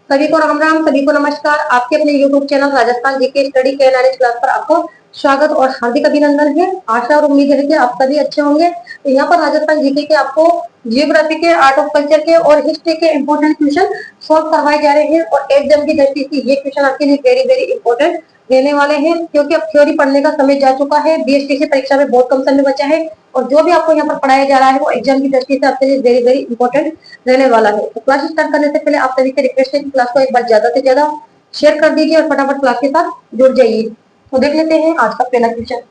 सभी को राम राम, सभी को नमस्कार। आपके अपने YouTube channel Rajasthan GK study के नॉलेज क्लास पर आपको स्वागत और हार्दिक अभिनंदन है। आशा और उम्मीद है कि आप सभी अच्छे होंगे। तो यहाँ पर राजस्थान जीके के आपको जियोग्राफी के, आर्ट ऑफ कल्चर के और हिस्ट्री के इंपोर्टेंट क्वेश्चन सॉल्व करवाए जा रहे हैं और एग्जाम की दृष्टि से ये क्वेश्चन आपके लिए वेरी वेरी इंपॉर्टेंट रहने वाले हैं, क्योंकि अब थ्योरी पढ़ने का समय जा चुका है। बीएसटी से परीक्षा में बहुत कम समय बचा है और जो भी आपको यहाँ पर पढ़ाया जा रहा है वो एग्जाम की दृष्टि से आपके लिए वेरी वेरी इंपॉर्टेंट रहने वाला है। तो क्लास स्टार्ट करने से पहले आप सभी से रिक्वेस्ट है कि क्लास को एक बार ज्यादा से ज्यादा शेयर कर दीजिए और फटाफट क्लास के साथ जुड़ जाइए। तो देख लेते हैं आज का पहला क्वेश्चन।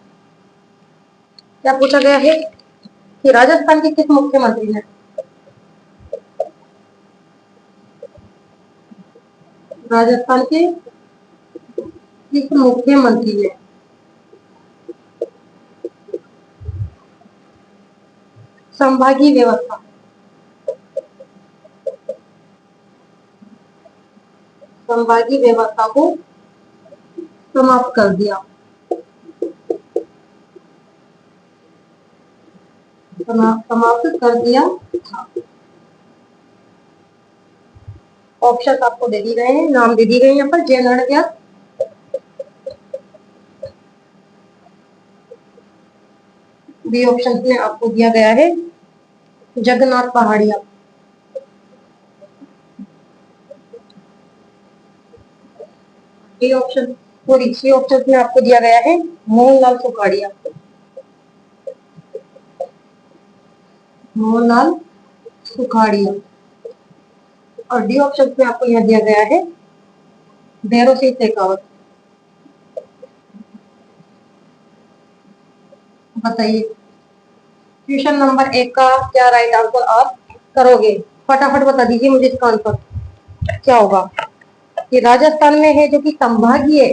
क्या पूछा गया है कि राजस्थान के किस मुख्यमंत्री ने राजस्थान के किस मुख्यमंत्री ने संभागीय व्यवस्था संभागीय व्यवस्था को समाप्त कर दिया। समाप्त कर दिया था। ऑप्शन आपको दे दी गए हैं, नाम दे दी गए हैं यहाँ पर। जयनारायण व्यास, बी ऑप्शन में आपको दिया गया है Jagannath Pahadia, D option sorry C option में आपको दिया गया है मोहनलाल सुखाड़िया। मोहनलाल सुखाड़िया और डी ऑप्शन में आपको यहाँ दिया गया है भैरव सिंह शेखावत। बताइए क्वेश्चन नंबर 1 का क्या राइट आंसर आप करोगे? फटाफट बता दीजिए मुझे इसका आंसर क्या होगा। कि राजस्थान में है जो कि संभागीय,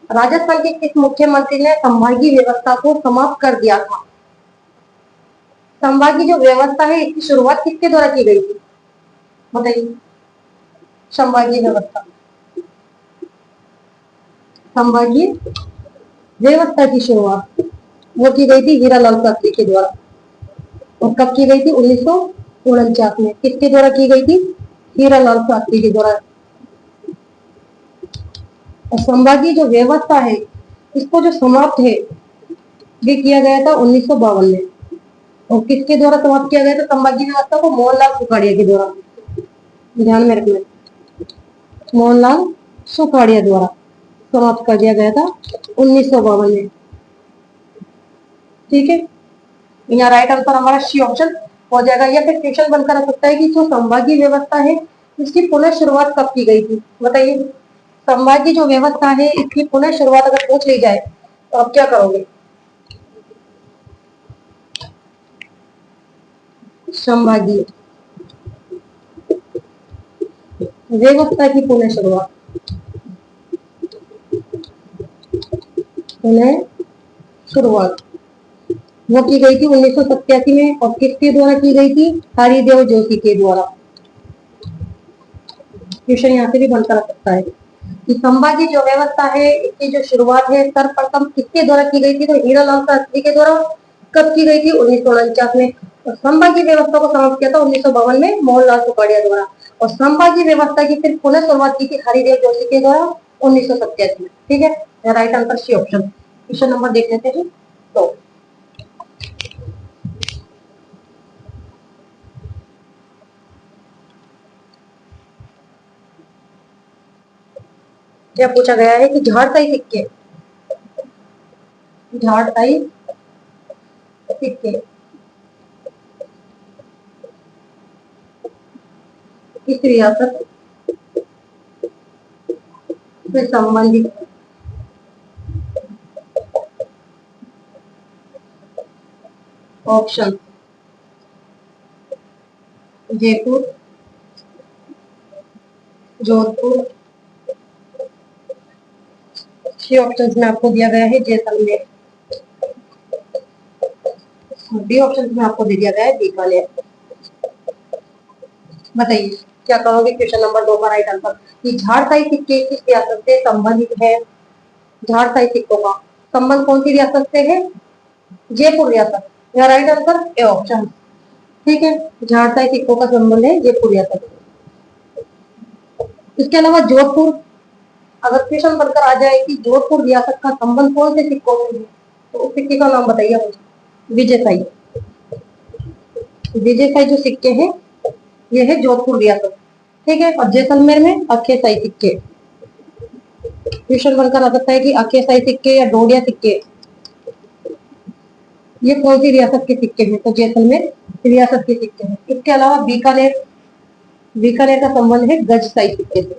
राजस्थान के किस मुख्यमंत्री ने संभागीय व्यवस्था को समाप्त कर दिया था? संभागीय जो व्यवस्था है इसकी शुरुआत किसके द्वारा की गई थी? बताइए। संभागीय व्यवस्था, संभागीय व्यवस्था की शुरुआत वो की गई थी हीरालाल शास्त्री के द्वारा। और कब की गई थी? 1949 में। किसके द्वारा की गई थी? हीरालाल शास्त्री के द्वारा। और संभागीय जो व्यवस्था है इसको जो समाप्त है ये किया गया था 1952 में। और किसके द्वारा समाप्त किया गया था संभागीय व्यवस्था को? मोहनलाल सुखाड़िया के द्वारा। ध्यान में रखना, मोहनलाल सुखाड़िया द्वारा समाप्त कर दिया गया था 1952 में। ठीक है, यहाँ राइट आंसर हमारा सी ऑप्शन हो जाएगा। या फिर क्वेश्चन बनकर आ सकता है कि जो संभागीय व्यवस्था है इसकी पुनः शुरुआत कब की गई थी? बताइए। संभागीय जो व्यवस्था है इसकी पुनः शुरुआत अगर पूछ ली जाए तो आप क्या करोगे? संभागीय व्यवस्था की पुनः शुरुआत, पुनः शुरुआत वो की गई थी 1987 में। और किसके द्वारा की गई थी? हरिदेव जोशी के द्वारा। क्वेश्चन यहाँ से भी बनकर आ सकता है कि संभागीय जो व्यवस्था है इसकी जो शुरुआत है सर्वप्रथम किसके द्वारा की गई थी? तो हीरालाल शास्त्री के द्वारा। कब की गई थी? 1949 में। और संभागीय व्यवस्था को समाप्त किया था 1952 में मोहनलाल सुखाड़िया द्वारा। और संभागीय व्यवस्था की फिर पुनः शुरुआत की थी हरिदेव जोशी के द्वारा 1987 में। ठीक है, right answer C option. Question number देख लेते हैं। तो क्या पूछा गया है कि झाड़साई सिक्के, झाड़साई सिक्के किस रियासत से संबंधित? ऑप्शन जयपुर, जोधपुर, छह ऑप्शन में आपको दिया गया है जैसलमेर, डी ऑप्शन में आपको दे दिया गया है बीकानेर। बताइए क्या कहोगे क्वेश्चन नंबर 2 का राइट आंसर। कि झाड़साई सिक्के किस रियासत से संबंधित है? झाड़साई सिक्कों का संबंध कौन सी रियासत से है? जयपुर रियासत। यह राइट आंसर ए ऑप्शन। ठीक है, झाड़साई सिक्कों का संबंध है जयपुर रियासत। इसके अलावा जोधपुर, अगर क्वेश्चन बनकर आ जाए कि जोधपुर रियासत का संबंध कौन से सिक्कों से है, तो उस सिक्के का नाम बताइए मुझे। विजयशाही। विजयशाही जो सिक्के हैं ये है जोधपुर रियासत, ठीक है। और जैसलमेर में अक्केशाही सिक्के। क्वेश्चन बनकर आ सकता है कि अक्केशाही सिक्के या डोडिया सिक्के ये कौन सी रियासत के सिक्के हैं, तो जैसलमेर रियासत के सिक्के हैं। इसके अलावा बीकानेर, बीकानेर का संबंध है गजशाही सिक्के से।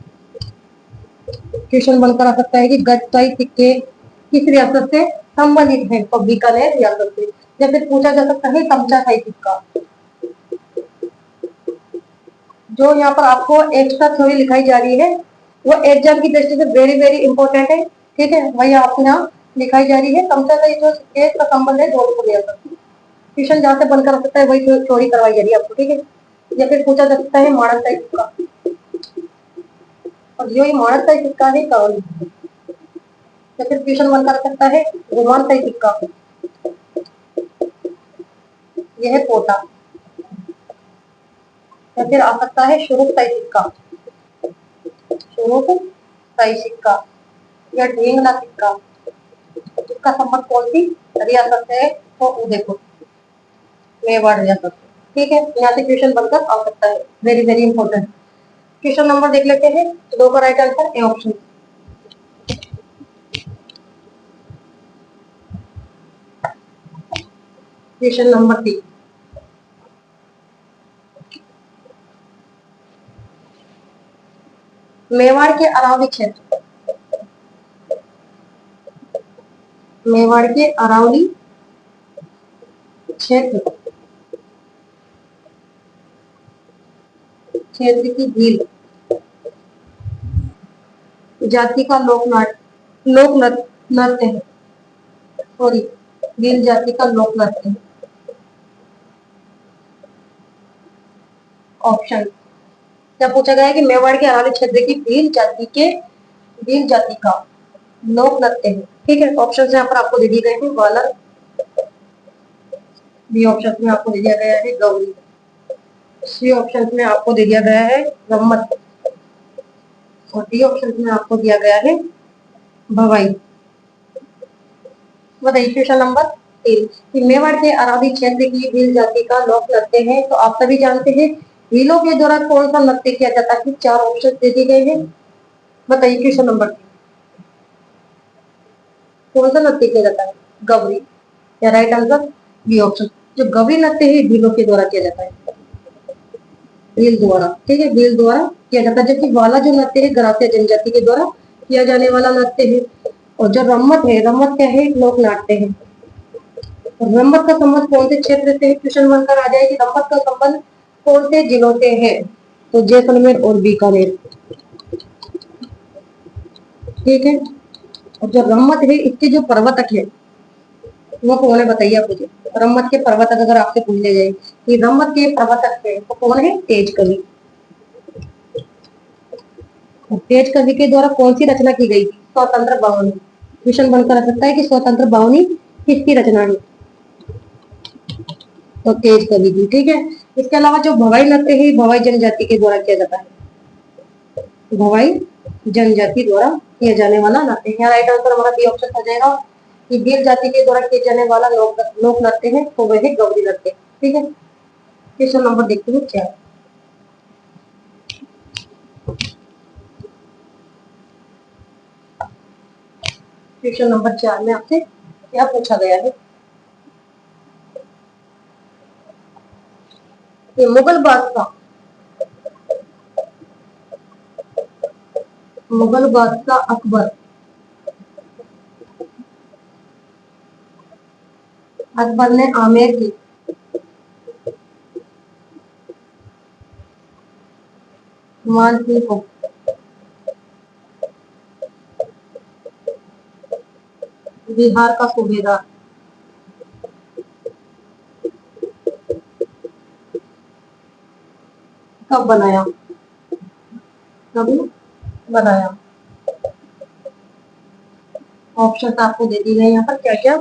क्वेश्चन बनकर आ सकता है कि गजशाही सिक्के किस रियासत से संबंधित है, तो बीकानेर रियासत से। या फिर पूछा जा सकता है तमचाशाही सिक्का। जो यहाँ पर आपको एक्स्ट्रा थ्योरी लिखाई जा रही है वो एग्जाम की दृष्टि से वेरी वेरी इंपॉर्टेंट है, ठीक है। वही आपको यहाँ लिखाई जा रही है। तमचाशाही जो सिक्के का संबंध है जोधपुर रियासत से। क्वेश्चन जहाँ से बनकर आ सकता है वही थ्योरी करवाई जा रही है आपको, ठीक है। या फिर पूछा जा सकता है माणकशाही सिक्का, और यही माणकशाही सिक्का है करौली। या फिर क्वेश्चन बनकर आ सकता है घुमानशाही सिक्का, यह है कोटा। या फिर आ सकता है शुरूशाही सिक्का, शुरूशाही सिक्का या ढेंगना सिक्का। इसका संबंध कौन सी रियासत से है, तो उदयपुर, मेवाड़ रियासत से, ठीक है। यहाँ से क्वेश्चन बनकर आ सकता है, very very important. Question number देख लेते हैं, दो का right answer A option. Question number 3, Mewar के अरावली क्षेत्र, मेवाड़ के अरावली क्षेत्र, क्षेत्र की भील जाति का लोक नृत्य है, सॉरी, भील जाति का लोक नृत्य है। ऑप्शन क्या पूछा गया है कि मेवाड़ के अरावली क्षेत्र की भील जाति का लोक नृत्य है, ठीक है। ऑप्शन यहाँ पर आपको दे दिए गए हैं वालर, बी ऑप्शन में आपको दे दिया गया है गौरी, सी ऑप्शन में आपको दे दिया गया है रम्मत, और डी ऑप्शन में आपको दिया गया है भवाई। बताइए क्वेश्चन नंबर 3 कि मेवाड़ के अरावली क्षेत्र की भील जाति का लोक नृत्य है, तो आप सभी जानते हैं भीलों के द्वारा कौन सा नृत्य किया जाता है, 4 ऑप्शन दे दिए गए हैं। बताइए क्वेश्चन नंबर 3 कौन सा नृत्य किया जाता है, गवरी, या राइट आंसर बी ऑप्शन। जो गवरी नृत्य है भीलों के द्वारा किया जाता है, भील द्वारा, ठीक है, भील द्वारा किया जाता है। जबकि वाला जो नृत्य है गरासिया जनजाति के द्वारा किया जाने वाला नृत्य है। और जो रम्मत है, रम्मत क्या है, लोक नाट्य है। रम्मत का संबंध कौन से क्षेत्र से है, क्वेश्चन बनकर आ जाए कि रम्मत का संबंध कौन से जिलों से है, तो जैसलमेर और बीकानेर, ठीक है। और जो रम्मत है इसके जो प्रवर्तक है वो कौन है, बताइए आप मुझे। रम्मत के प्रवर्तक अगर आपसे पूछ ले जाए कि रम्मत के प्रवर्तक है तो कौन है, तेज कवि। तेज कवि के द्वारा कौन सी रचना की गई थी, स्वतंत्र बावनी। क्वेश्चन बनकर आ सकता है कि स्वतंत्र बावनी किसकी रचना है, तो तेज कवि की, ठीक है। इसके अलावा जो भवाई नृत्य है भवाई जनजाति के द्वारा किया जाता है, भवाई जनजाति द्वारा किया जाने वाला नृत्य है। राइट आंसर हमारा बी ऑप्शन हो जाएगा कि भील जाति के द्वारा किए जाने वाला लोक नृत्य है, तो वह है गौरी नृत्य, ठीक है। क्वेश्चन नंबर देखते हैं क्या। क्वेश्चन नंबर 4 में आपसे क्या पूछा गया है कि मुगल बादशाह अकबर, अकबर ने आमेर की मान सिंह को बिहार का सूबेदार कब बनाया, कब बनाया। ऑप्शन आपको दे दी गए यहाँ पर क्या क्या,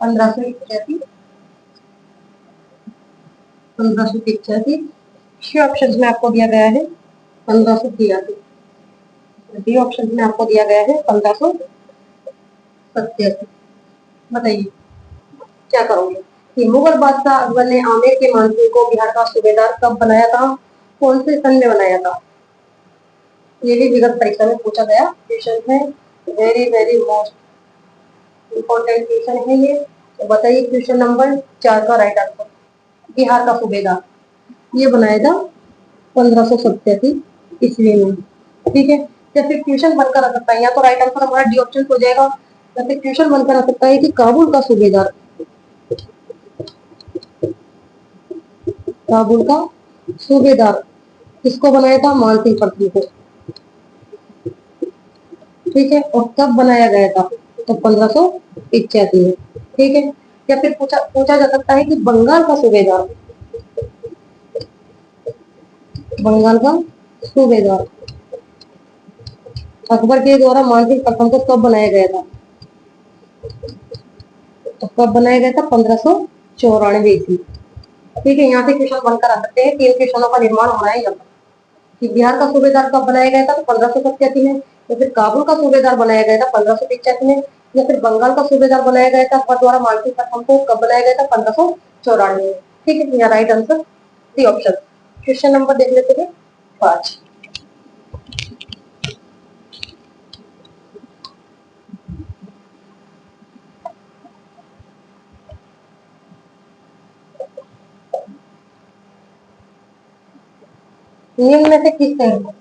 1585, 1585, छह ऑप्शन में आपको दिया गया है 1583, डी ऑप्शन में आपको दिया गया है 1587। बताइए क्या करोगे कि मुगल बादशाह अकबर ने आमेर के मानसिंह को बिहार का सूबेदार कब बनाया था, कौन से सन में बनाया था। ये भी विगत परीक्षा में पूछा गया क्वेश्चन है। Very very most important question है ये। तो बताइए क्वेश्चन नंबर 4 का राइट आंसर। बिहार का सूबेदार ये बनाया था 1587 ईस्वी में। ठीक है, या फिर क्वेश्चन बनकर आ सकता है, या तो राइट आंसर हमारा डी ऑप्शन हो जाएगा, या फिर क्वेश्चन बनकर आ सकता है कि काबुल का सूबेदार, काबुल का सूबेदार किसको बनाया था, मानसिंह प्रथम को। ठीक है, और कब बनाया गया था, तो 1585 में। ठीक है, या फिर पूछा पूछा जा सकता है कि बंगाल का सूबेदार, बंगाल का सूबेदार अकबर के द्वारा मानसिंह प्रथम को कब बनाया गया था, तो कब बनाया गया था, 1594 ईस्वी। ठीक है, यहाँ से क्वेश्चन बनकर आ सकते हैं। 3 क्वेश्चनों का निर्माण हो रहा है यहाँ पर कि बिहार का सूबेदार कब बनाया गया था, तो 1587 में, या फिर काबुल का सूबेदार बनाया गया था 1585 में, या फिर बंगाल का सूबेदार बनाया गया था अकबर द्वारा मानसिंह प्रथम को कब बनाया गया था, 1594 में। ठीक है, यहाँ right answer D option. Question number देख लेते हैं 5। निम्न में से किस शहर को,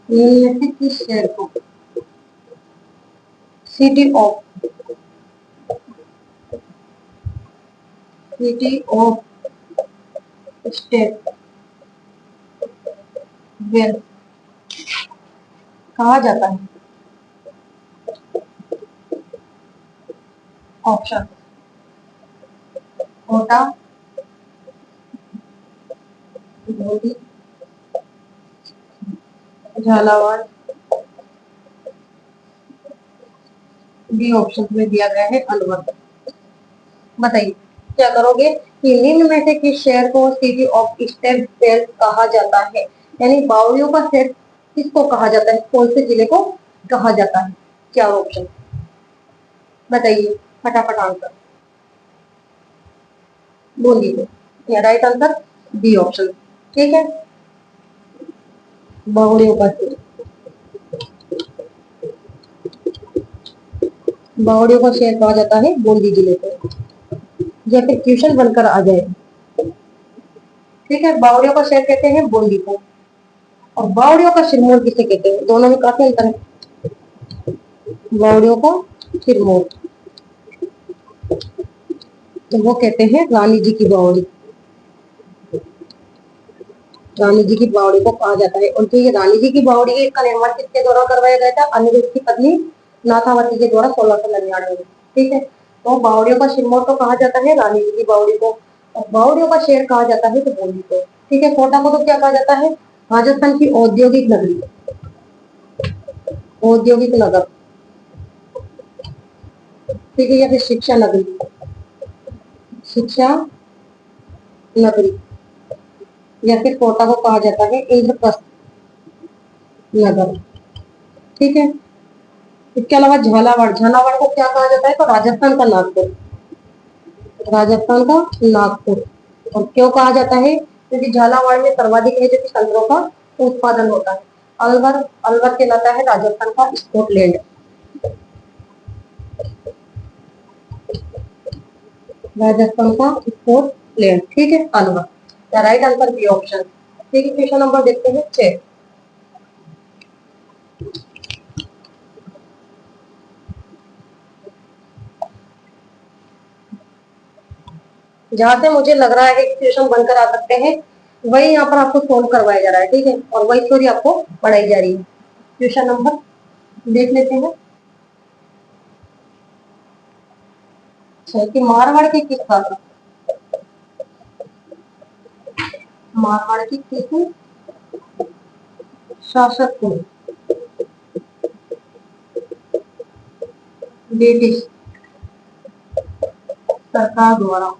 निम्न में से किस शहर को city of, city of state wealth कहा जाता है। ऑप्शन कोटा, धोबी, झालावाड़, बी ऑप्शन में दिया गया है अलवर। बताइए क्या करोगे कि निम्न में से किस शहर को सिटी ऑफ स्टेट वेल्थ कहा जाता है, यानी बावड़ियों का शहर किसको कहा जाता है, कौन से जिले को कहा जाता है। क्या ऑप्शन बताइए, फटाफट आंसर। बूंदी को, या राइट आंसर बी ऑप्शन। ठीक है, बावड़ियों का शहर, बावड़ियों का शहर कहा जाता है बूंदी जिले को, या फिर क्वेश्चन बनकर आ जाए। ठीक है, बावड़ियों का शहर कहते हैं बूंदी को, और बावड़ियों का सिरमौर किसे कहते हैं, दोनों में काफी अंतर है। बावड़ियों का सिरमौर तो वो कहते हैं रानी जी की बावड़ी, रानी जी की बावड़ी को कहा जाता है। और जो ये रानी जी की बावड़ी है, इसका निर्माण किसके द्वारा करवाया गया था, अनिरुद्ध की पत्नी नाथावती के द्वारा 1699 में। ठीक है, तो बावड़ियों का सिरमौर तो कहा जाता है रानी जी की बावड़ी को, और बावड़ियों का शहर कहा जाता है तो बूंदी को। ठीक है, कोटा को तो क्या कहा जाता है, राजस्थान की औद्योगिक नगरी, औद्योगिक नगर। ठीक है, या फिर शिक्षा नगरी, शिक्षा नगरी, या फिर कोटा को कहा जाता है इंद्रप्रस्थ नगर। ठीक है, इसके अलावा झालावाड़, झालावाड़ को क्या कहा जाता है, तो राजस्थान का नागपुर, राजस्थान का नागपुर। और क्यों कहा जाता है, क्योंकि झालावाड़ में सर्वाधिक है जो कि संतरों का उत्पादन होता है। अलवर, अलवर कहलाता है राजस्थान का स्कॉटलैंड, राजस्थान का स्कॉटलैंड। ठीक है, Alwar, right answer B option. ठीक है, क्वेश्चन नंबर देखते हैं 6। जहां से मुझे लग रहा है कि क्वेश्चन बनकर आ सकते हैं, वही यहाँ पर आपको सोल्व करवाया जा रहा है। ठीक है, और वही स्टोरी आपको पढ़ाई जा रही है। क्वेश्चन नंबर देख लेते हैं कि मारवाड़ के किस शासक, मारवाड़ की किस शासक को ब्रिटिश सरकार द्वारा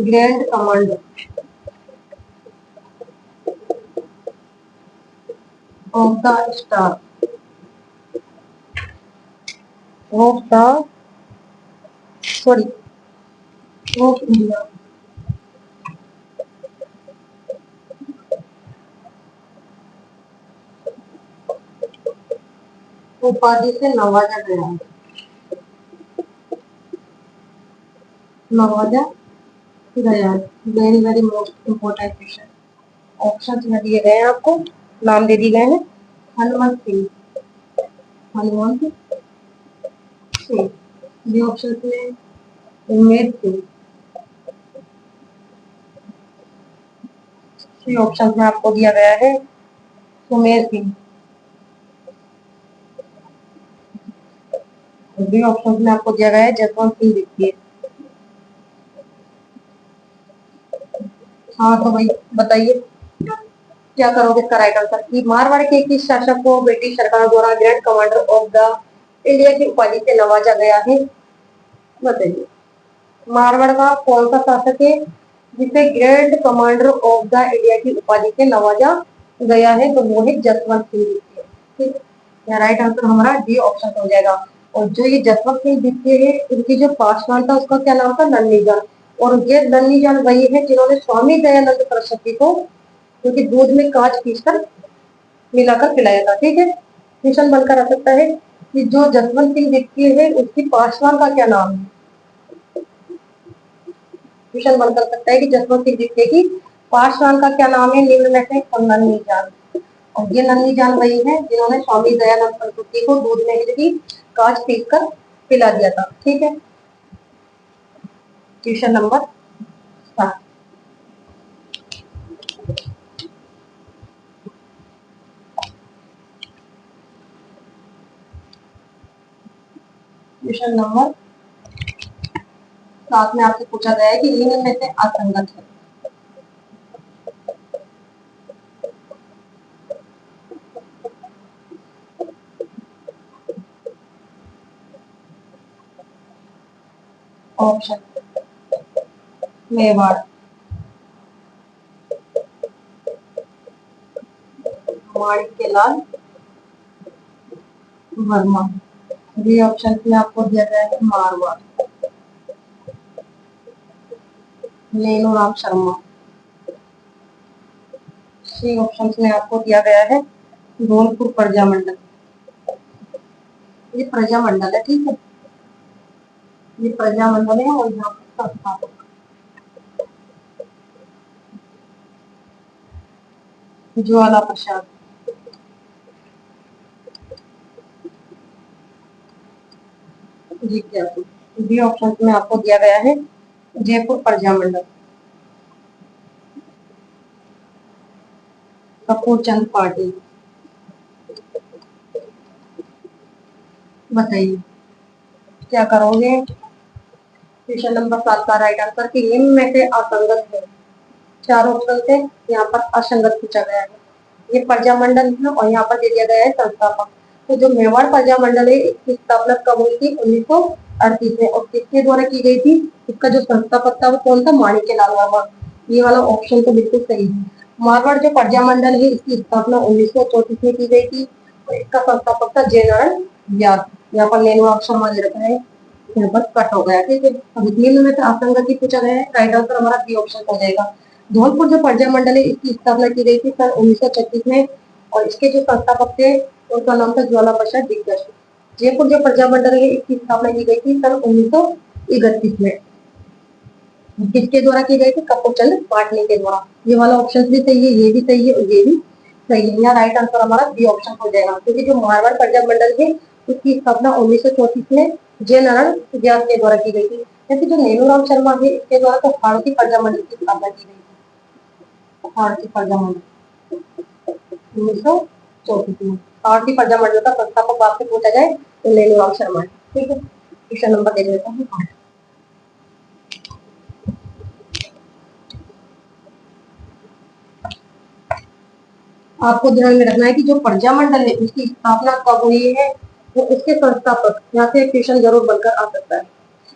grand commander of the star of the sorry of India उपाधि से नवाजा गया है। नवाजा गया, very very most important question. Option में दिए गए हैं आपको, नाम दे दिए गए हैं। हनुमंत सिंह, हनुमंत सिंह। बी ऑप्शन में उमेद सिंह। सी ऑप्शन में आपको दिया गया है सुमेर सिंह। डी ऑप्शन में आपको दिया गया है जसवंत सिंह देखिए। हाँ तो भाई बताइए क्या करोगे इसका राइट आंसर। कि मारवाड़ के किस शासक को ब्रिटिश सरकार द्वारा grand commander of the India की उपाधि से नवाजा गया है। बताइए मारवाड़ का कौन सा शासक है जिसे grand commander of the India की उपाधि से नवाजा गया है। तो वो है जसवंत सिंह द्वितीय। ठीक है, राइट आंसर हमारा डी ऑप्शन हो जाएगा। और जो ये जसवंत सिंह द्वितीय है इनकी जो पासवान था उसका क्या नाम था, नन्ही जान। और ये नन्ही जान वही है जिन्होंने स्वामी दयानंद सरस्वती को क्योंकि दूध में कांच पीसकर मिलाकर पिलाया था। ठीक है, क्वेश्चन बनकर आ सकता है कि जो जसवंत सिंह द्वितीय है उसकी पासवान का क्या नाम है। क्वेश्चन बनकर सकता है कि जसवंत सिंह द्वितीय की पासवान का क्या नाम है, निम्न में से। नन्ही जान। और ये नन्ही जान वही है जिन्होंने स्वामी दयानंद सरस्वती को दूध में ही कांच पीस कर पिला दिया था। ठीक है, क्वेश्चन नंबर 7। क्वेश्चन नंबर 7 में आपसे पूछा गया है कि निम्न में से असंगत है। Option Mewar, Manikyalal Verma. B option में आपको दिया गया है मारवाड़, लेनूराम शर्मा। सी ऑप्शन में आपको दिया गया है धौलपुर प्रजामंडल। ये प्रजामंडल है, ठीक है, ये प्रजामंडल है और यहाँ पर संस्थापक ज्वाला प्रसाद। जिज्ञासु। बी ऑप्शन में आपको दिया गया है जयपुर प्रजामंडल, कपूर चंद पाटिल। बताइए क्या करोगे। क्वेश्चन नंबर 7 का राइट आंसर कि निम्न में से असंगत है। 4 ऑप्शन थे, यहाँ पर असंगत पूछा गया है। ये प्रजामंडल है और यहाँ पर दे दिया गया है संस्थापक। तो जो मेवाड़ प्रजामंडल है इसकी स्थापना कब हुई थी, 1938 में। और किसके द्वारा की गई थी, इसका जो संस्थापक था वो कौन था, माणिक्यलाल वर्मा। ये वाला ऑप्शन तो बिल्कुल सही है। मारवाड़ जो प्रजामंडल है इसकी स्थापना 1934 में की गई थी और इसका संस्थापक था जयनारायण व्यास। यहाँ पर लेनो ऑप्शन दे रखा है, यहाँ पर कट हो गया। ठीक है, अब निम्न में से असंगति पूछा गया है, राइट आंसर हमारा बी ऑप्शन हो जाएगा। धौलपुर जो प्रजामंडल है इसकी स्थापना की गई थी सन 1936 में और इसके जो संस्थापक थे उनका नाम था ज्वाला प्रसाद जिज्ञासु। जयपुर जो प्रजामंडल है इसकी स्थापना की गई थी सन 1931 में। किसके द्वारा की गई थी, कपूरचंद पाटनी के द्वारा। ये वाला ऑप्शन भी सही है, ये भी सही है और ये भी सही है। यहाँ राइट आंसर हमारा बी ऑप्शन हो जाएगा क्योंकि जो मारवाड़ प्रजामंडल है उसकी स्थापना 1934 में जयनारायण व्यास के द्वारा की गई थी। जैसे जो नेनूराम शर्मा है इसके द्वारा तो भारतीय प्रजामंडल की स्थापना की गई थी। भारतीय प्रजामंडल 1934 में। भारतीय प्रजामंडल का संस्थापक आपसे पूछा जाए तो नेनूराम शर्मा है। ठीक है, क्वेश्चन नंबर देख लेता हूँ। आपको ध्यान में रखना है कि जो प्रजामंडल है उसकी स्थापना कब हुई है, वो उसके संस्थापक, यहाँ से क्वेश्चन जरूर बनकर आ सकता है।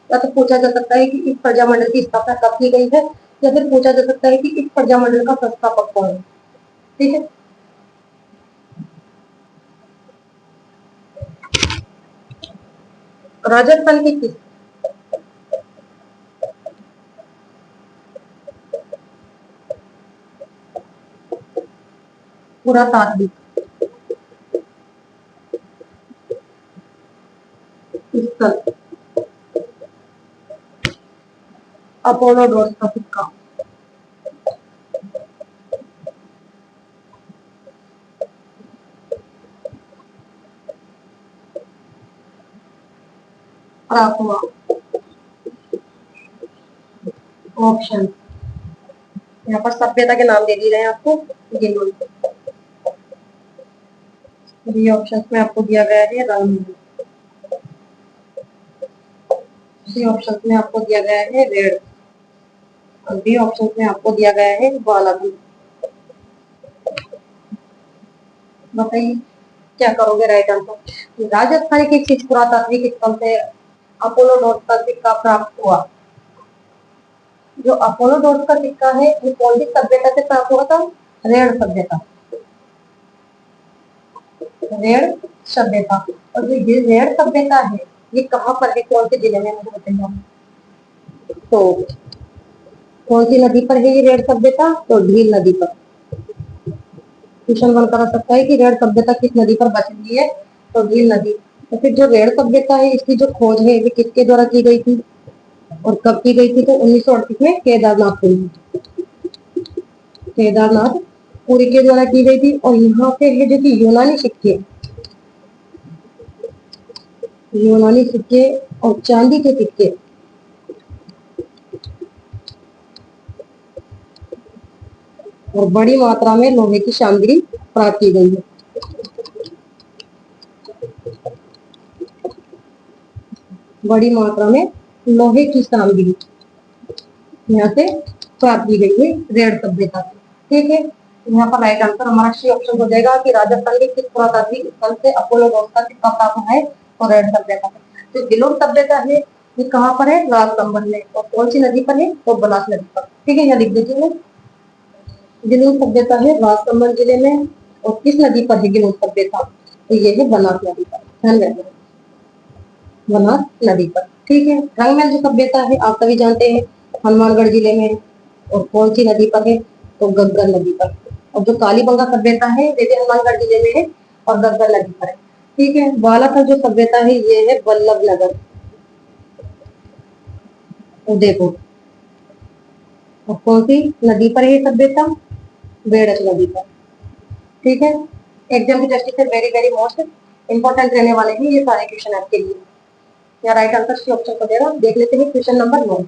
या तो पूछा जा सकता है कि इस प्रजामंडल की स्थापना कब की गई है, या फिर पूछा जा सकता है कि इस प्रजामंडल का संस्थापक कौन है। ठीक है, राजस्थान की किस पुरातात्विक स्थल अपोलोडोर का सिक्का। प्राप्त हुआ। ऑप्शन, यहाँ पर सभ्यता के नाम दे दिए गए आपको, गिनो। बी ऑप्शन में आपको दिया गया है रंग, सी ऑप्शन में आपको दिया गया है रेड, और डी ऑप्शन में आपको दिया गया है बालाघी। बताइए क्या करोगे राइट आंसर। राजस्थान के किस पुरातात्विक स्थल से अपोलोडोर का सिक्का प्राप्त हुआ। जो अपोलोडोर का सिक्का है ये कौन सी सभ्यता से प्राप्त हुआ था। रेड सभ्यता, रेड सभ्यता। और ये रेड सभ्यता है ये कहाँ पर है, कौन से जिले में, मुझे बताइए। तो कौन सी नदी पर है ये रेड सभ्यता, तो ढील नदी पर। क्वेश्चन बन कर सकता है कि रेड सभ्यता किस नदी पर बच रही है, तो ढील नदी। तो फिर जो रेड सभ्यता है इसकी जो खोज है ये किसके द्वारा की गई थी और कब की गई थी, तो 1938 में केदारनाथ पुरी, केदारनाथ पुरी के द्वारा की गई थी। और यहाँ पे है जो कि यूनानी सिक्के, यूनानी सिक्के और चांदी के सिक्के और बड़ी मात्रा में लोहे की सामग्री प्राप्त की गई है। बड़ी मात्रा में लोहे की सामग्री यहाँ से प्राप्त की गई है रेड सभ्यता से। ठीक है, यहाँ पर राइट आंसर हमारा सी ऑप्शन हो जाएगा कि राजस्थान के किस पुरातात्विक स्थल से अपोलोडोर का सिक्का प्राप्त है, और रेड सभ्यता से। जो गिलोट सभ्यता है ये कहाँ पर है, राजसमंद में, और कौन सी नदी पर है, तो बनास नदी पर। ठीक है, यहाँ लिख दीजिए। गिलोट सभ्यता है राजसमंद जिले में, और किस नदी पर है गिलोट सभ्यता, तो ये है बनास नदी पर। ध्यान रखना, बनास नदी पर। ठीक है, रंगमहल जो सभ्यता है आप सभी जानते हैं हनुमानगढ़ जिले में, और कौन सी नदी पर है, तो गग्गर नदी पर। और जो कालीबंगा सभ्यता है ये भी हनुमानगढ़ जिले में है और गग्गर नदी पर है। ठीक है, बालाथल जो सभ्यता है ये है वल्लभ नगर, उदयपुर। और कौन सी नदी पर है ये सभ्यता, बेड़क नदी पर। ठीक है, एग्जाम की दृष्टि से वेरी वेरी मोस्ट इंपॉर्टेंट रहने वाले हैं ये सारे क्वेश्चन आपके लिए। या राइट आंसर सी ऑप्शन को देगा। देख लेते हैं क्वेश्चन नंबर 9।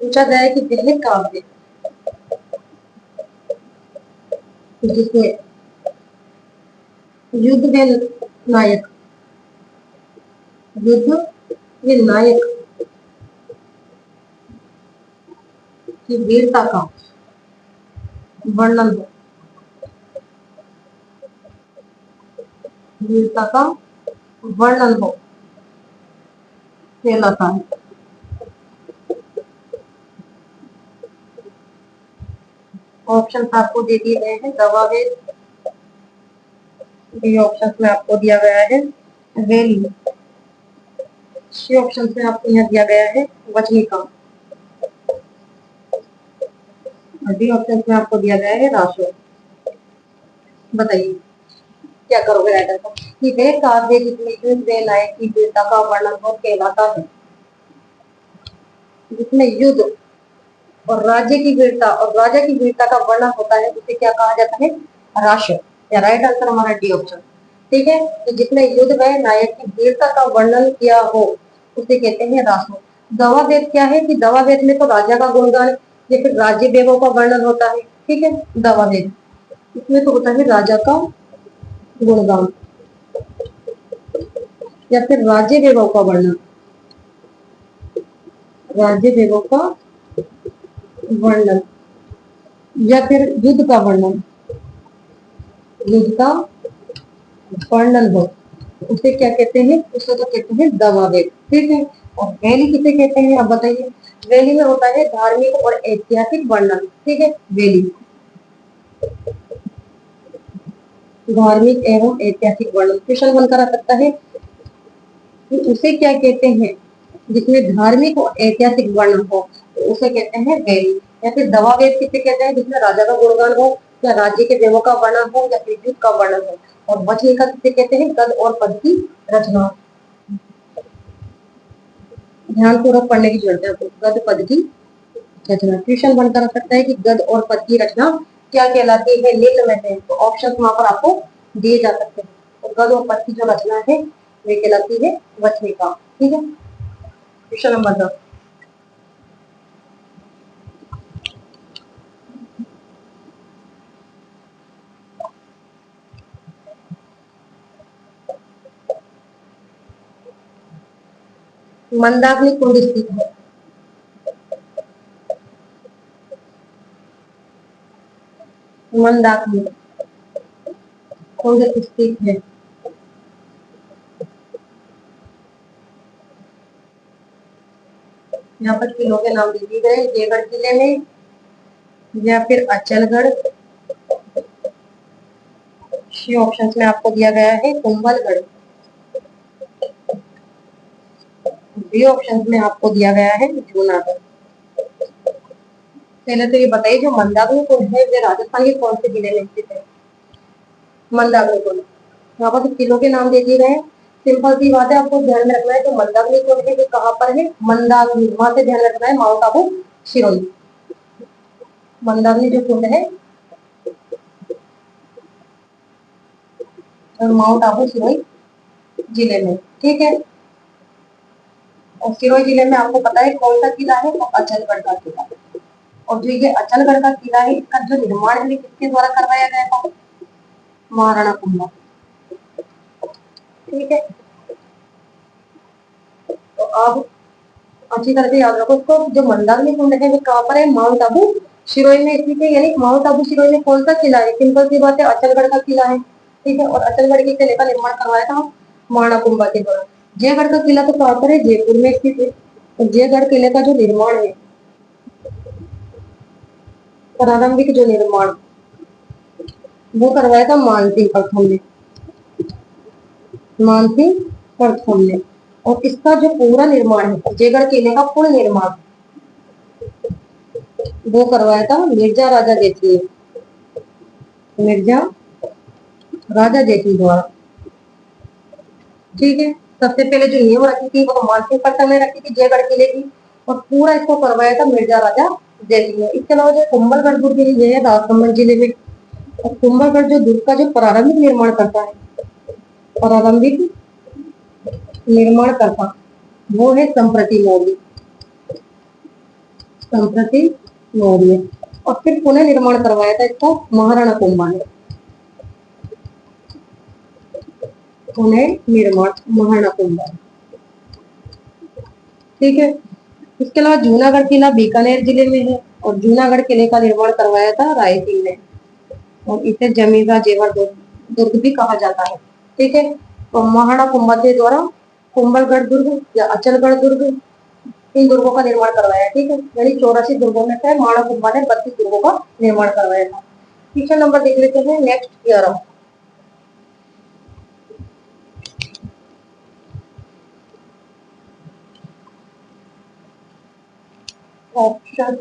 पूछा गया है कि दिल्ली काव्य जिसमें युद्ध में नायक, युद्ध में नायक की वीरता का वर्णन हो, वीरता का वर्णन हो कहलाता है। ऑप्शन आपको दे दिए गए हैं दवावेद, बी ऑप्शन में आपको दिया गया है वेली, सी ऑप्शन में आपको यहाँ दिया गया है वचनिका, और डी ऑप्शन में आपको दिया गया है राशो। बताइए क्या करोगे राइटर को। कि वे काव्य जिसमें युद्ध व नायक की वीरता का वर्णन हो कहलाता है, जिसमें युद्ध और राज्य की वीरता और राजा की वीरता का वर्णन होता है उसे क्या कहा जाता है, राशो। या राइट आंसर हमारा डी ऑप्शन। ठीक है, तो जिसमें युद्ध व नायक की वीरता का वर्णन किया हो उसे कहते हैं राशो। दवावेद क्या है कि दवावेद में तो राजा का गुणगान या फिर राज्य वैभव का वर्णन होता है। ठीक है, दवावेद इसमें तो होता है राजा का गुणगान या फिर राज्य वैभव का वर्णन, राज्य वैभव का वर्णन या फिर युद्ध का वर्णन, युद्ध का वर्णन हो, उसे क्या कहते हैं? उसे तो कहते हैं दवावेद। ठीक है। और वैली किसे कहते हैं आप बताइए? वैली में होता है धार्मिक और ऐतिहासिक वर्णन। ठीक है। वैली धार्मिक एवं ऐतिहासिक वर्णन क्वेश्चन बनकर आ सकता है कि उसे क्या कहते हैं जिसमें धार्मिक और ऐतिहासिक वर्णन हो, तो उसे कहते हैं वैली। या फिर दवावेद किसे कहते हैं? जिसमें राजा का गुणगान हो, या राज्य के देवों का वर्णन हो, या फिर युद्ध का वर्णन हो। और वचनिका किसे कहते हैं? गद्य और पद की रचना। ध्यान पूर्वक पढ़ने की जरूरत है आपको। गद्य पद की रचना क्वेश्चन बनकर आ सकता है कि गद्य और पद की रचना क्या कहलाती है निम्न में से? तो ऑप्शन वहां पर आपको दिए जा सकते हैं। तो गद्य और पद की जो रचना है वे कहलाती है वचनिका। ठीक है। क्वेश्चन नंबर 10, मंदाकिनी कुंड स्थित है? मंदाकिनी कुंड स्थित है? यहाँ पर किलों के नाम दिए गए, जयगढ़ किले में, या फिर अचलगढ़। सी ऑप्शन में आपको दिया गया है कुंभलगढ़। बी ऑप्शन में आपको दिया गया है जूनागढ़। पहले तो ये बताइए जो मंदाकिनी कुंड है वे राजस्थान के कौन से जिले में स्थित है? मंदाकिनी कुंड यहाँ पर किलों के नाम दे दिए गए हैं। सिंपल सी बात है, आपको ध्यान में रखना है जो मंदाकिनी कुंड है वो कहाँ पर है? मंदाकिनी, वहां से ध्यान रखना है माउंट आबू सिरोही। मंदाकिनी जो कुंड है माउंट आबू सिरोही जिले में। ठीक है। और सिरोही जिले में आपको पता है कौन सा किला है? तो अचलगढ़ का किला। और जो ये अचलगढ़ का किला है इसका जो निर्माण है किसके द्वारा करवाया गया था? महाराणा कुंभा। ठीक है। तो अब अच्छी तरह से याद रखो उसको, जो मंदाकिनी कुंड है वो कहाँ पर है? माउंट आबू सिरोही में स्थित है। यानी माउंट आबू सिरोही में कौन सा किला है? सिंपल सी बात है, अचलगढ़ का किला है। ठीक है। और अचलगढ़ के किले का निर्माण करवाया था महाराणा कुंभा के द्वारा। जयगढ़ का किला तो कहाँ पर है? जयपुर में स्थित है। और जयगढ़ किले का जो निर्माण है, प्रारंभिक जो निर्माण वो करवाया था मानसिंह प्रथम ने। मानसिंह प्रथम ने। और इसका जो पूरा निर्माण है, जयगढ़ किले का पूर्ण निर्माण वो करवाया था मिर्जा राजा जयसिंह ने। मिर्जा राजा जयसिंह द्वारा। ठीक है। सबसे पहले जो नींव रखी थी वो मानसिंह प्रथम ने रखी थी जयगढ़ किले की। और पूरा इसको करवाया था मिर्जा राजा जयसिंह ने। इसके अलावा जो कुंभलगढ़ दुर्ग है राजसमंद जिले में। और कुंभलगढ़ जो दुर्ग का जो प्रारंभिक निर्माण करता है, प्रारंभिक निर्माण करता वो है संप्रति मौर्य। संप्रति मौर्य। और फिर पुनः निर्माण करवाया था इसको महाराणा कुंभा ने। पुनः निर्माण महाराणा कुंभा। ठीक है। इसके अलावा जूनागढ़ किला बीकानेर जिले में है। और जूनागढ़ किले का निर्माण करवाया था राय सिंह ने। और इसे जमीन का जेवर दुर्ग भी कहा जाता है। ठीक है। तो महाराणा कुंभा के द्वारा कुंभलगढ़ दुर्ग या अचलगढ़ दुर्ग, इन दुर्गों का निर्माण करवाया। ठीक है। यानी 84 दुर्गों में से महाराणा कुंभा ने 32 दुर्गों का निर्माण करवाया था। क्वेश्चन नंबर देख लेते हैं नेक्स्ट 11। ऑप्शन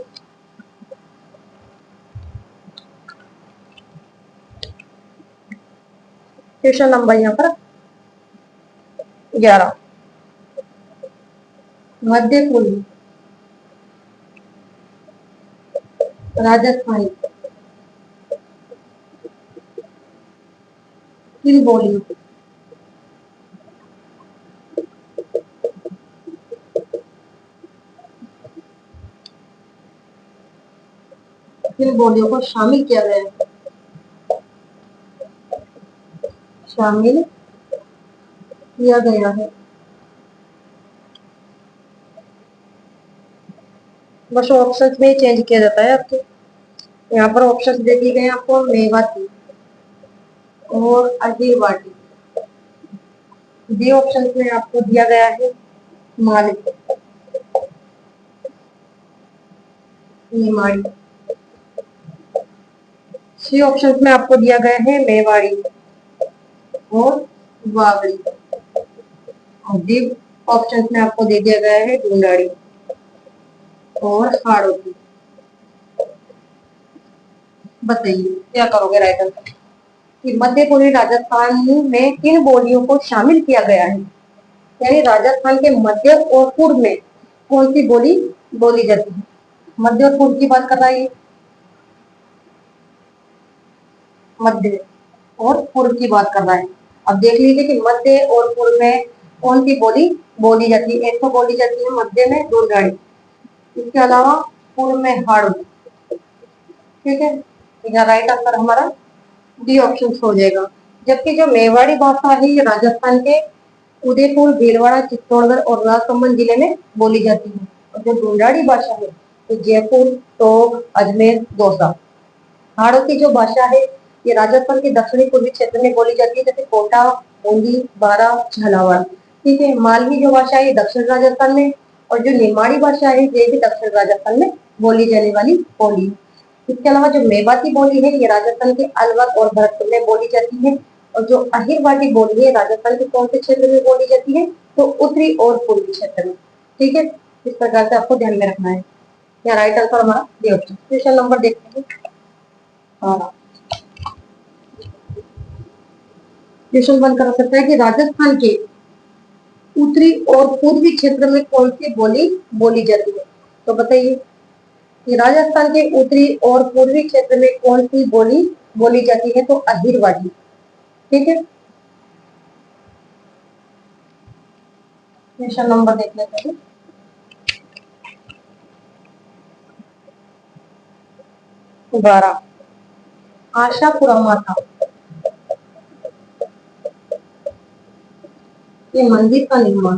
क्वेश्चन नंबर यहाँ पर 11, मध्य पूर्वी राजस्थानी किन बोलियों किन बोलियों को शामिल किया गया है? शामिल किया गया है। बस ऑप्शंस में ही चेंज किया जाता है आपके। यहाँ पर ऑप्शंस दे दिए गए हैं आपको, मेवाती और अहिरवाटी। बी ऑप्शन में आपको दिया गया है मालवी, निमाड़ी। सी ऑप्शन में आपको दिया गया है मेवाड़ी और वावड़ी। और डी ऑप्शन में आपको दे दिया गया है ढूंढाड़ी और हाड़ौती। बताइए क्या करोगे राइट आंसर। कि मध्य पूर्वी राजस्थान में किन बोलियों को शामिल किया गया है, यानी राजस्थान के मध्य और पूर्व में कौन सी बोली बोली जाती है। मध्य और पूर्व की बात कर रहा है, मध्य और पूर्व की बात कर रहा है। अब देख लीजिए कि मध्य और पूर्व में कौन सी बोली बोली जाती है। एक तो बोली जाती है मध्य में ढूंढाड़ी, इसके अलावा पूर्व में हाड़ौती। ठीक है, तो राइट आंसर हमारा डी ऑप्शन हो जाएगा। जबकि जो मेवाड़ी भाषा है ये राजस्थान के उदयपुर, भीलवाड़ा, चित्तौड़गढ़ और राजसमंद जिले में बोली जाती है। और जो ढूंढाड़ी भाषा है तो जयपुर, टोंक, अजमेर, दौसा। हाड़ौती जो भाषा है ये राजस्थान के दक्षिणी पूर्वी क्षेत्र में बोली जाती है, जैसे कोटा, बूंदी, बारा, झालावाड़। ठीक है, मालवी जो भाषा है दक्षिण राजस्थान में, और जो निमाड़ी भाषा है ये भी दक्षिण राजस्थान में बोली जाने वाली बोली है। इसके अलावा जो मेवाती बोली है ये राजस्थान के अलवर और भरतपुर में बोली जाती है। और जो अहिरवाटी बोली है राजस्थान के कौन से क्षेत्र में बोली जाती है, तो उत्तरी और पूर्वी क्षेत्र में। ठीक है, इस प्रकार से आपको ध्यान में रखना है। यहाँ राइट आंसर हमारा डी ऑप्शन। क्वेश्चन नंबर देखते हैं। हाँ, क्वेश्चन वन कर सकता है कि राजस्थान के उत्तरी और पूर्वी क्षेत्र में कौन सी बोली बोली जाती है। तो बताइए कि राजस्थान के उत्तरी और पूर्वी क्षेत्र में कौन सी बोली बोली जाती है, तो अहिरवाड़ी। ठीक है, क्वेश्चन नंबर देख लेते हैं। 12, आशापुरा माता के मंदिर का निर्माण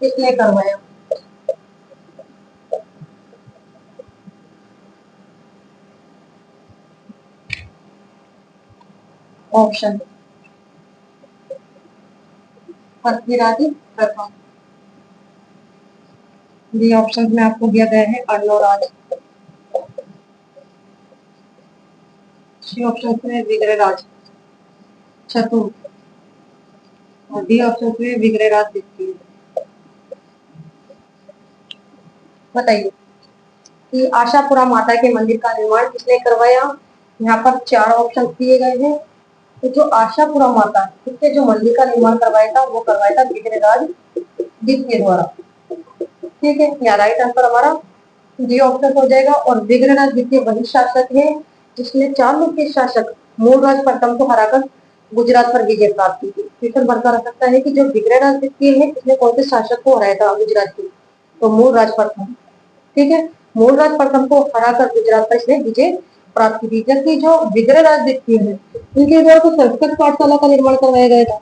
किसने करवाया। ऑप्शन पृथ्वीराज प्रथम। बी ऑप्शन में आपको दिया गया है अर्णोराज। सी ऑप्शन में विग्रहराज चतुर्थ। और डी ऑप्शन में विग्रहराज द्वितीय। बताइए कि आशापुरा माता के मंदिर का निर्माण किसने करवाया। यहाँ पर 4 ऑप्शन दिए गए हैं। तो जो आशापुरा माता इसके जो मंदिर का निर्माण करवाया था वो करवाया था विग्रहराज द्वितीय द्वारा। ठीक है, यहाँ राइट आंसर हमारा डी ऑप्शन हो जाएगा। और विग्रहराज द्वितीय वही शासक है जिसने चालुक्य शासक मूलराज प्रथम को हराकर गुजरात पर विजय प्राप्त की थी। क्वेश्चन बनता रह सकता है कि जो विग्रहराज द्वितीय है इसने कौन से शासक को हराया था गुजरात की, तो मूलराज प्रथम। ठीक है, मूलराज प्रथम को हराकर गुजरात पर इसने विजय प्राप्त की थी। जबकि जो विग्रहराज द्वितीय है इनके द्वारा तो संस्कृत पाठशाला का निर्माण करवाया गया था।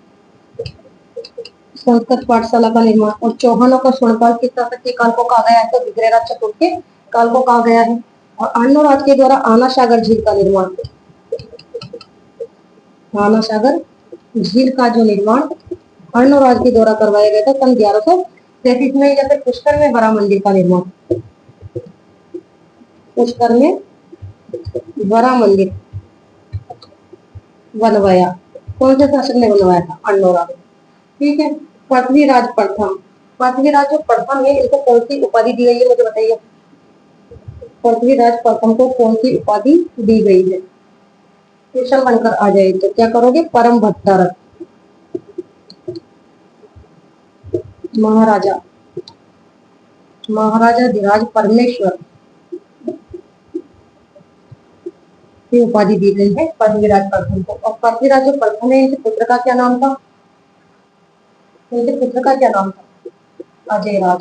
संस्कृत पाठशाला का निर्माण। और चौहानों का स्वर्णकाल किस शासक के काल को कहा गया है, तो विग्रहराज चतुर्थ के काल को कहा गया है। और अर्णोराज के द्वारा आना सागर झील का निर्माण, आना सागर झील का जो निर्माण अर्णोराज के द्वारा करवाया गया था सन 1133 में। या फिर पुष्कर में बड़ा मंदिर का निर्माण, पुष्कर में बड़ा मंदिर बनवाया कौन से शासक ने बनवाया था, अर्णोराज। ठीक है, पृथ्वीराज प्रथम। पृथ्वीराज जो प्रथम है इनको कौन सी उपाधि दी गई है, मुझे बताइए। पृथ्वीराज प्रथम को कौन सी उपाधि दी गई है। क्वेश्चन बनकर आ जाए तो क्या करोगे, परम भट्टारक महाराजा, महाराजा धीराज परमेश्वर की उपाधि दी गई है पृथ्वीराज प्रथम को। और पृथ्वीराज जो प्रथम है इनके पुत्र का क्या नाम था, इनके पुत्र का क्या नाम था, अजय राज।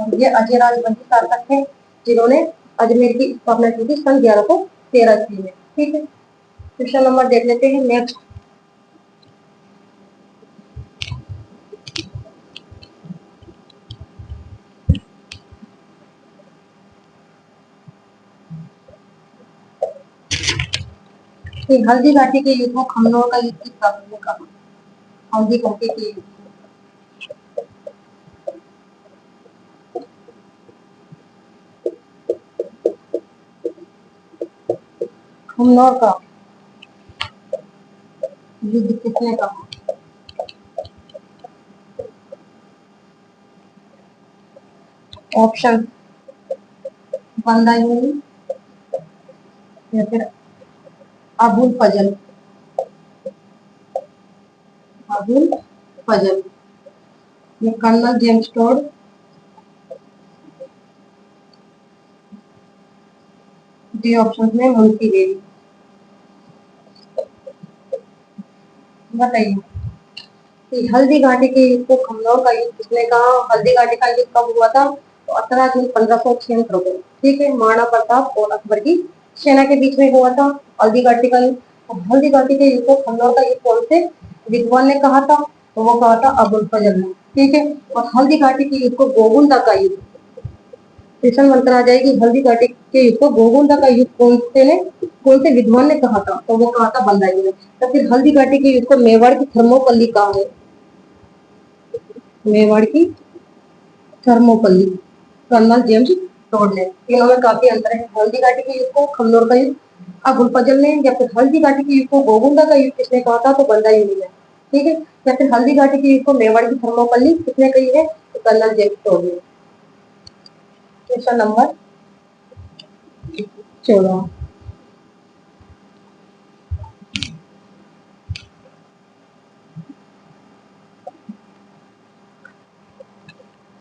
और ये अजय राज वंशी शासक थे जिन्होंने अजमेर की स्थापना की थी सन 1113 ईस्वी में। ठीक है, क्वेश्चन नंबर देख लेते हैं नेक्स्ट। कि हल्दी घाटी के युद्ध को खमनोर का युद्ध किस शासक ने कहा? हल्दी घाटी के युद्ध खमनोर का युद्ध किसने कहा? ऑप्शन बंदा या फिर अबुल फजल। अबुल फजल या colonel James Tod, D option में मुंशी देवी। बताइए कि हल्दी घाटी के युद्ध को खमनोर का युद्ध किसने कहा? हल्दी घाटी का युद्ध कब हुआ था? तो 18 जून 1576 को। ठीक है, महाराणा प्रताप और अकबर की सेना के बीच में हुआ था हल्दी घाटी का युद्ध। और हल्दी घाटी के युद्ध को खमनोर का युद्ध कौन से विद्वान ने कहा था? तो वो कहा था अबुल फजल ने। ठीक है, और हल्दी घाटी के युद्ध को गोगुंदा का युद्ध, क्वेश्चन बनकर आ जाएगी, हल्दी घाटी के युद्ध को गोगुंदा का युद्ध कौन से विद्वान ने कहा था? तो वो कहा था बंदाई ने। तो फिर हल्दी घाटी के युद्ध को मेवाड़ की थर्मोपल्ली कहा है। मेवाड़ की थर्मोपल्ली, कर्नल जेम्स टोड ने। तीनों में काफी अंतर है। हल्दी घाटी के युद्ध को खमनोर का युद्ध अबुल फजल ने, या फिर हल्दी घाटी के युद्ध को गोगुंदा का युद्ध किसने कहा था? तो बंदाई ने। ठीक है, या फिर हल्दी घाटी के युद्ध को मेवाड़ की थर्मोपल्ली किसने कही है? तो कर्नल जेम्स टोड ने। क्वेश्चन नंबर 14,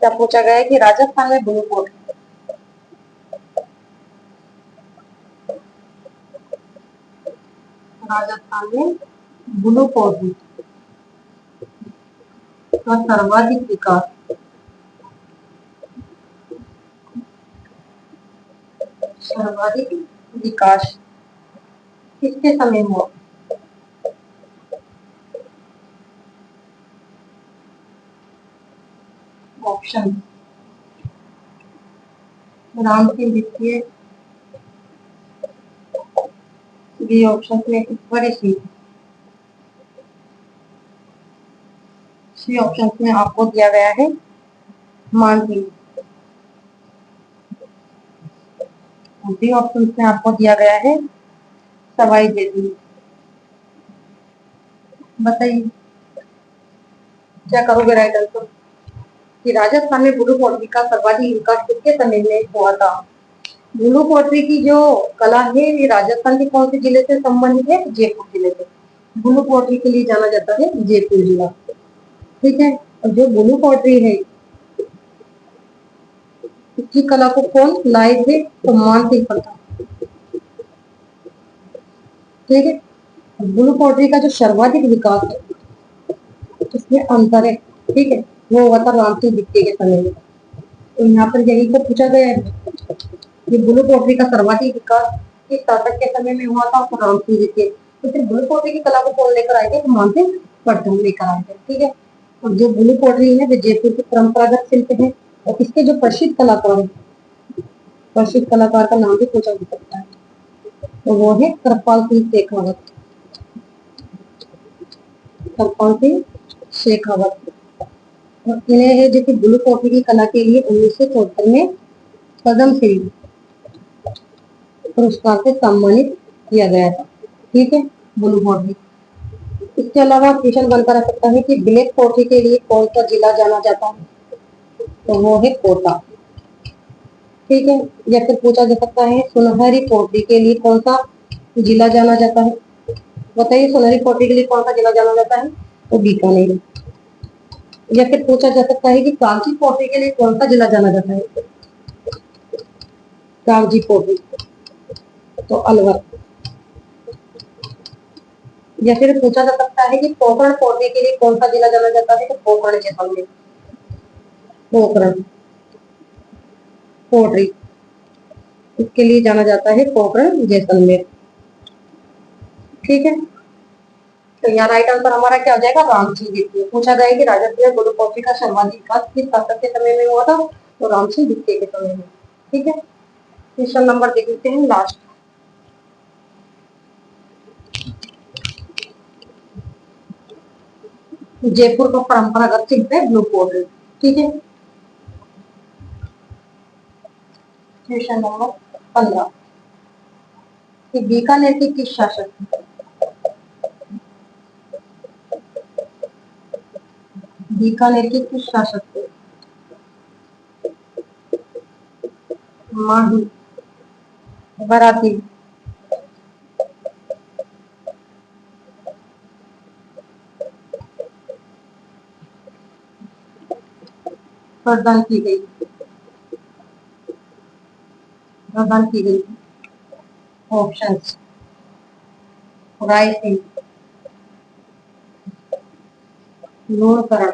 क्या पूछा गया है कि राजस्थान में ब्लू कोट, राजस्थान में ब्लू कोट का सर्वाधिक विकास सर्वाधिक विकास किसके समय हुआ? ऑप्शन राम सिंह द्वितीय, बी ऑप्शन में ईश्वरी सिंह, सी ऑप्शन में आपको दिया गया है मान सिंह, डी ऑप्शन में आपको दिया गया है सवाई देवी। बताइए क्या करोगे राइट आंसर? कि राजस्थान में ब्लू पोट्री का सर्वाधिक विकास किसके समय में हुआ था? ब्लू पोट्री की जो कला है ये राजस्थान के कौन से जिले से संबंधित है? जयपुर जिले से। ब्लू पोट्री के लिए जाना जाता है जयपुर जिला। ठीक है, और जो ब्लू पोट्री है इसकी कला को कौन लाए थे? तो मान सिंह प्रताप। ठीक है, ब्लू पोट्री का जो सर्वाधिक विकास है इसमें अंतर है। ठीक है, वो हुआ था राम सिंह द्वितीय के समय में। तो यहाँ पर यही तो पूछा गया है कि ब्लू पोट्री का सर्वाधिक विकास किस शासक के समय में हुआ था? तो राम सिंह द्वितीय। तो फिर ब्लू पोट्री की कला को कौन लेकर आए थे? तो मान सिंह प्रथम लेकर आए थे। ठीक है, और जो ब्लू पोट्री है वो जयपुर की परंपरागत शिल्प है। और इसके जो प्रसिद्ध कलाकार है, प्रसिद्ध कलाकार का नाम भी पूछा जा सकता है, तो वो है कृपाल सिंह शेखावत। कृपाल सिंह शेखावत। और इन्हें है जो कि ब्लू कॉफी की कला के लिए 1974 में पद्मश्री पुरस्कार से सम्मानित किया गया था। ठीक है, ब्लू कॉफी। इसके अलावा क्वेश्चन बनकर आ सकता है कि ब्लैक कॉफी के लिए कौन सा जिला जाना जाता है? तो वो है कोटा। ठीक है, या फिर पूछा जा सकता है सुनहरी कॉफी के लिए कौन सा जिला जाना जाता है? बताइए सुनहरी कॉफी के लिए कौन सा जिला जाना जाता है? तो बीकानेर। या फिर पूछा जा सकता है कि कागजी कॉफी के लिए कौन सा जिला जाना जाता है? कागजी कॉफी, तो अलवर। या फिर पूछा जा सकता है कि पोखरण कॉफी के लिए कौन सा जिला जाना जाता है? तो पोखरण जैसलमेर। पोखरण पोट्री इसके लिए जाना जाता है पोखरण जैसलमेर। ठीक है, तो यहाँ राइट आंसर हमारा क्या हो जाएगा? राम सिंह द्वितीय। पूछा गया है कि राजस्थान में ब्लू कॉफी का सर्वाधिक विकास किस शासक के समय में हुआ था? तो राम सिंह द्वितीय के समय में। ठीक है, क्वेश्चन नंबर देख लेते हैं लास्ट। जयपुर का परंपरागत चिन्ह है ब्लू पोर्ट्रेट। ठीक है, क्वेश्चन नंबर 15 कि बीकानेर के किस शासक थे? बीकानेर के किस शासक थे? माही, बराती, प्रदान की गई, प्रदान की गई। ऑप्शंस राय सिंह, लोणकरण,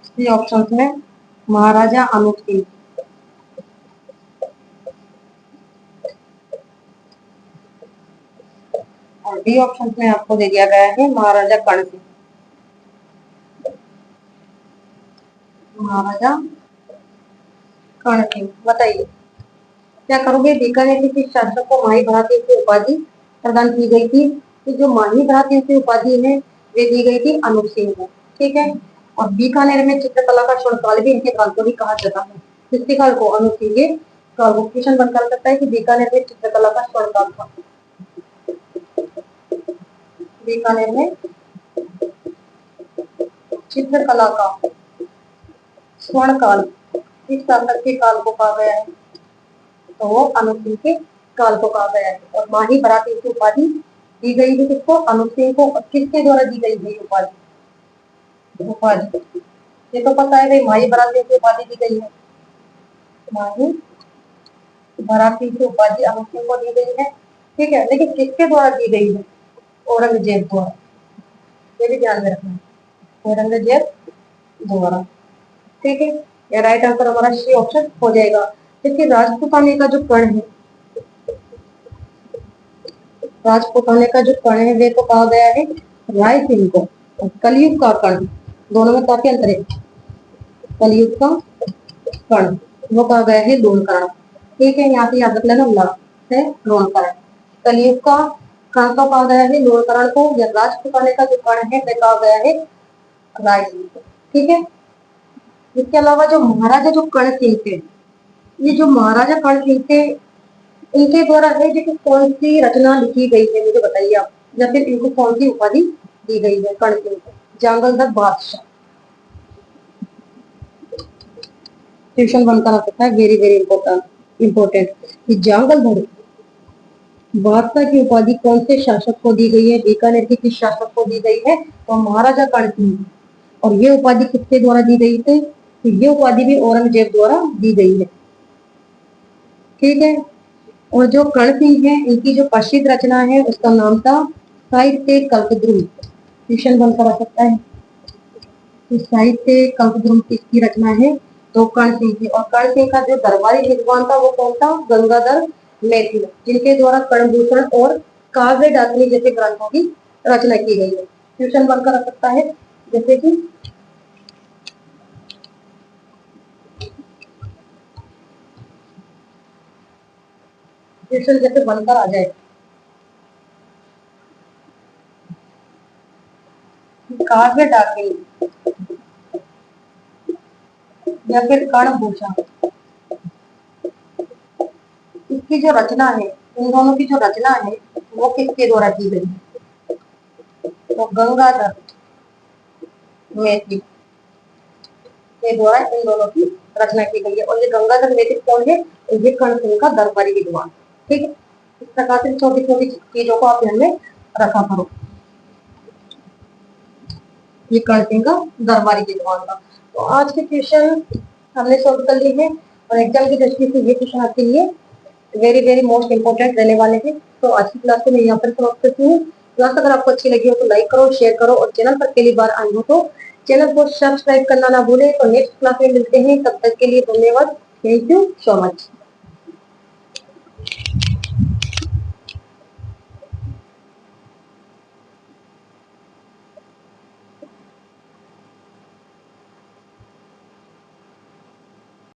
सी ऑप्शंस में महाराजा अनूप सिंह, और डी ऑप्शन में आपको दे दिया गया है महाराजा कर्ण सिंह। महाराजा कर्ण सिंह, बताइए क्या करोगे? बीकानेर के किस शासक को माही भराती की उपाधि प्रदान की गई थी? तो जो माही भराती की उपाधि है वे दी गई थी अनूप सिंह को। ठीक है, और बीकानेर में चित्रकला का स्वर्णकाल भी इनके काल को भी कहा जाता है। किसके काल को? अनूप सिंह के काल को। क्वेश्चन बन कर सकता है कि बीकानेर में चित्रकला का स्वर्णकाल था। बीकानेर में चित्रकला का स्वर्ण काल किस शासक के काल को कहा गया है? तो वो अनूप सिंह के काल को कहा गया है। और माही भराती की उपाधि दी गई है किसको? अनूप सिंह को। और किसके द्वारा दी गई है उपाधि? उपाधि ये तो पता है भाई, माही भराती की उपाधि दी गई है। माही भराती की उपाधि अनूप सिंह को दी गई है। ठीक है, लेकिन किसके द्वारा दी गई है? औरंगजेब द्वारा। ये भी ध्यान में रखना है, औरंगजेब द्वारा। ठीक है, ये राइट आंसर हमारा सी ऑप्शन हो जाएगा। देखिए राजपूताने का जो कर्ण है, राजपूताने का जो कर्ण है वे तो कहा गया है राय सिंह को। और कलयुग का कर्ण, दोनों में काफी अंतर है। कलयुग का कर्ण वो कहा गया है लोणकरण। ठीक है, यहाँ पे याद रख लेना ला है लोणकरण। कलयुग का कर्ण को कहा गया है लोणकरण को, या राजपूताने का जो कर्ण है वह कहा गया है राय सिंह को। ठीक है, इसके अलावा जो महाराजा जो कर्ण सिंह थे, ये जो महाराजा कर्ण सिंह थे इनके द्वारा है जो कौन सी रचना लिखी गई है मुझे बताइए आप, या फिर इनको कौन सी उपाधि दी गई है कर्ण सिंह को? जांगलदार बादशाह। क्वेश्चन बनता आ सकता है, वेरी वेरी इंपॉर्टेंट कि जांगलदार बादशाह की उपाधि कौन से शासक को दी गई है? बीकानेर के किस शासक को दी गई है? तो महाराजा कर्ण सिंह। और ये उपाधि किसके द्वारा दी गई थी? तो ये उपाधि भी औरंगजेब द्वारा दी गई है। ठीक है, और जो कर्ण सिंह है इनकी जो प्रसिद्ध रचना है उसका नाम था साहित्य कल्पद्रुम। क्वेश्चन बनकर आ सकता है कि साहित्य कल्पद्रुम किसकी रचना है? तो कर्ण सिंह की। और कर्ण सिंह का जो दरबारी विद्वान था वो कौन था? गंगाधर मैथिल, जिनके द्वारा कर्णभूषण और काव्य डाकनी जैसे ग्रंथों की रचना की गई है। क्वेश्चन बनकर आ सकता है जैसे कि क्वेश्चन जैसे बनकर आ जाए, काव्य डाकनी या फिर कर्णभूषण, इसकी जो रचना है, इन दोनों की जो रचना है वो किसके द्वारा की गई है? तो गंगाधर मैथिल के द्वारा इन दोनों की रचना की गई है। और ये गंगाधर मैथिल कौन है? ये कर्ण सिंह का दरबारी विद्वान। ठीक है, इस प्रकार से छोटी छोटी चीजों को आप ध्यान में रखा करो। ये कर्ण सिंह का दरबारी विद्वान था। तो आज के क्वेश्चन हमने सॉल्व कर लिए हैं, और एग्जाम की दृष्टि से ये क्वेश्चन आपके लिए वेरी वेरी मोस्ट इंपोर्टेंट रहने वाले हैं। तो आज की क्लास को मैं यहाँ पर समाप्त करती हूँ। क्लास अगर आपको अच्छी लगी हो तो लाइक करो, शेयर करो, और चैनल पर पहली बार आए हो तो चैनल को सब्सक्राइब करना ना भूलें। तो नेक्स्ट क्लास में मिलते हैं, तब तक के लिए धन्यवाद। Thank you so much.